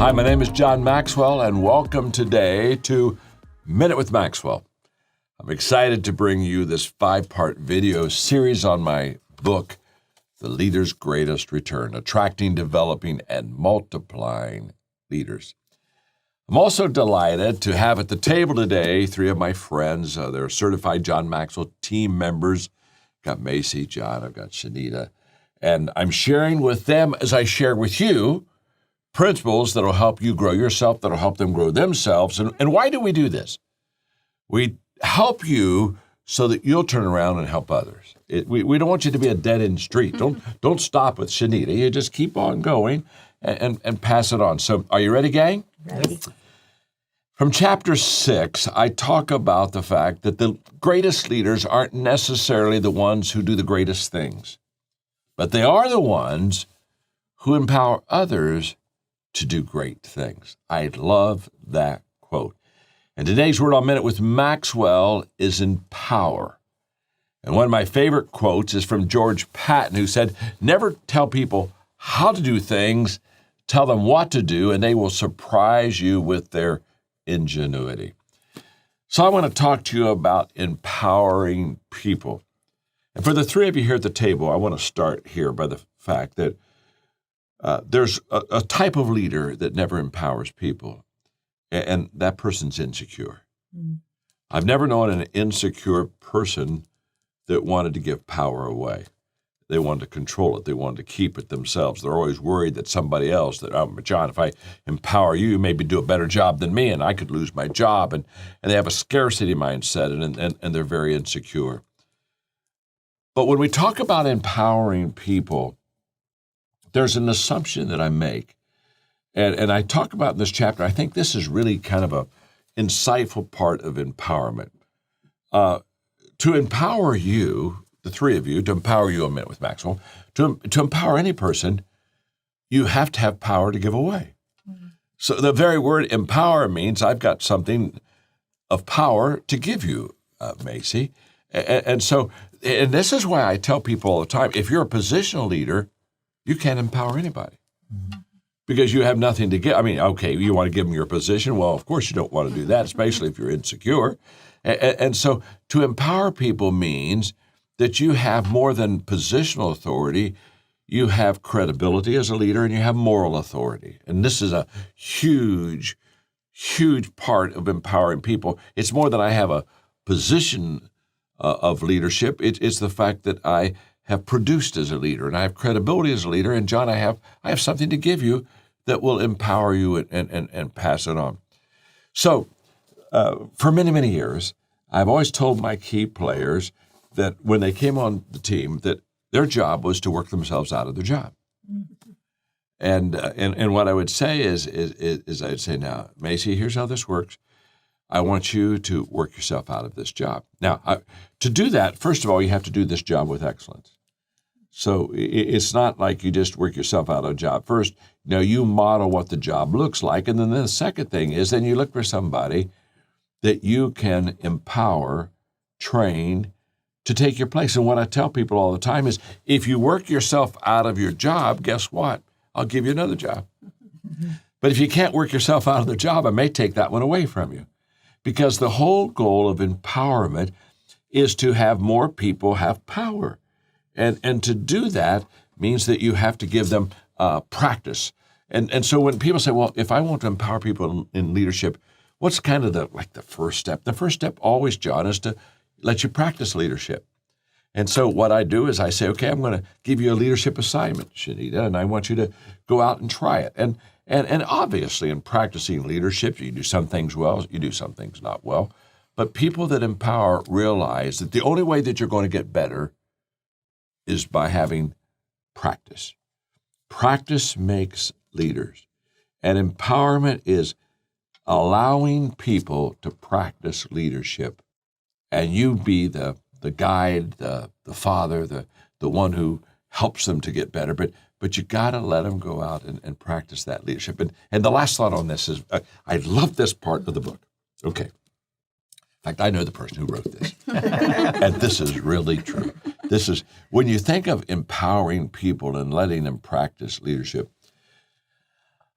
Hi, my name is John Maxwell, and welcome today to Minute with Maxwell. I'm excited to bring you this 5-part video series on my book, The Leader's Greatest Return, Attracting, Developing, and Multiplying Leaders. I'm also delighted to have at the table today 3 of my friends. They're certified John Maxwell team members. Got Macy, John, I've got Shanita, and I'm sharing with them, as I share with you, principles that will help you grow yourself, that will help them grow themselves. And why do we do this? We help you so that you'll turn around and help others. We don't want you to be a dead-end street. Don't stop with Shanita. You just keep on going and pass it on. So are you ready, gang? Ready. From chapter 6, I talk about the fact that the greatest leaders aren't necessarily the ones who do the greatest things, but they are the ones who empower others to do great things. I love that quote. And today's word on Minute with Maxwell is empower. And one of my favorite quotes is from George Patton, who said, "Never tell people how to do things, tell them what to do, and they will surprise you with their ingenuity." So I want to talk to you about empowering people. And for the 3 of you here at the table, I want to start here by the fact that there's a type of leader that never empowers people, and that person's insecure. Mm. I've never known an insecure person that wanted to give power away. They wanted to control it. They wanted to keep it themselves. They're always worried that somebody else, John, if I empower you, maybe do a better job than me, and I could lose my job. And they have a scarcity mindset, and they're very insecure. But when we talk about empowering people, there's an assumption that I make, and I talk about in this chapter. I think this is really kind of a insightful part of empowerment. To empower you, the 3 of you, to empower you a minute with Maxwell, to empower any person, you have to have power to give away. Mm-hmm. So the very word empower means I've got something of power to give you, Macy. And this is why I tell people all the time, if you're a positional leader, you can't empower anybody because you have nothing to give. I mean, okay, you want to give them your position. Well, of course you don't want to do that, especially if you're insecure. And so to empower people means that you have more than positional authority. You have credibility as a leader, and you have moral authority. And this is a huge, huge part of empowering people. It's more than I have a position of leadership. It's the fact that I have produced as a leader, and I have credibility as a leader. And John, I have something to give you that will empower you and pass it on. So for many, many years, I've always told my key players that when they came on the team, that their job was to work themselves out of their job. And what I would say is I'd say, now, Macy, here's how this works. I want you to work yourself out of this job. Now, to do that, first of all, you have to do this job with excellence. So it's not like you just work yourself out of a job. First, you model what the job looks like. And then the second thing is then you look for somebody that you can empower, train to take your place. And what I tell people all the time is if you work yourself out of your job, guess what? I'll give you another job. But if you can't work yourself out of the job, I may take that one away from you. Because the whole goal of empowerment is to have more people have power. And to do that means that you have to give them practice. And so when people say, well, if I want to empower people in leadership, what's kind of the first step? The first step always, John, is to let you practice leadership. And so what I do is I say, okay, I'm going to give you a leadership assignment, Shanita, and I want you to go out and try it. And obviously in practicing leadership, you do some things well, you do some things not well. But people that empower realize that the only way that you're going to get better is by having practice. Practice makes leaders. And empowerment is allowing people to practice leadership. And you be the guide, the father, the one who helps them to get better. But you got to let them go out and practice that leadership. And the last thought on this is, I love this part of the book. Okay. In fact, I know the person who wrote this. And this is really true. This is, when you think of empowering people and letting them practice leadership,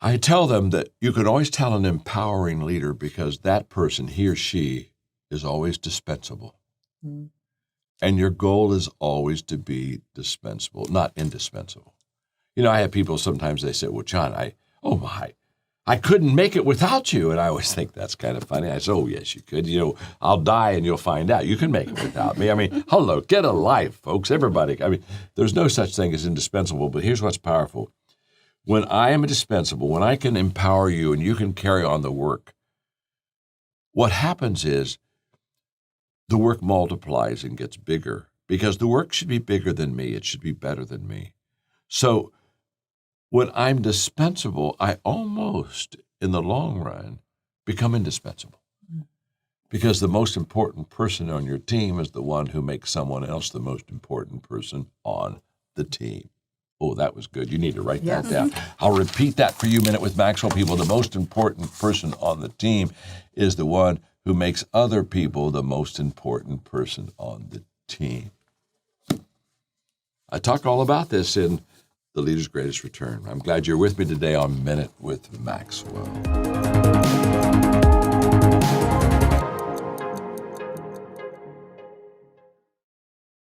I tell them that you can always tell an empowering leader because that person, he or she, is always dispensable. Mm. And your goal is always to be dispensable, not indispensable. You know, I have people sometimes they say, well, John, I couldn't make it without you. And I always think that's kind of funny. I say, oh, yes, you could. You know, I'll die and you'll find out. You can make it without me. I mean, hello, get a life, folks. Everybody. I mean, there's no such thing as indispensable, but here's what's powerful. When I am indispensable, when I can empower you and you can carry on the work, what happens is the work multiplies and gets bigger because the work should be bigger than me. It should be better than me. So when I'm dispensable, I almost, in the long run, become indispensable. Because the most important person on your team is the one who makes someone else the most important person on the team. Oh, that was good. You need to write that down. I'll repeat that for you a minute with Maxwell people. The most important person on the team is the one who makes other people the most important person on the team. I talk all about this in The Leader's Greatest Return. I'm glad you're with me today on Minute with Maxwell.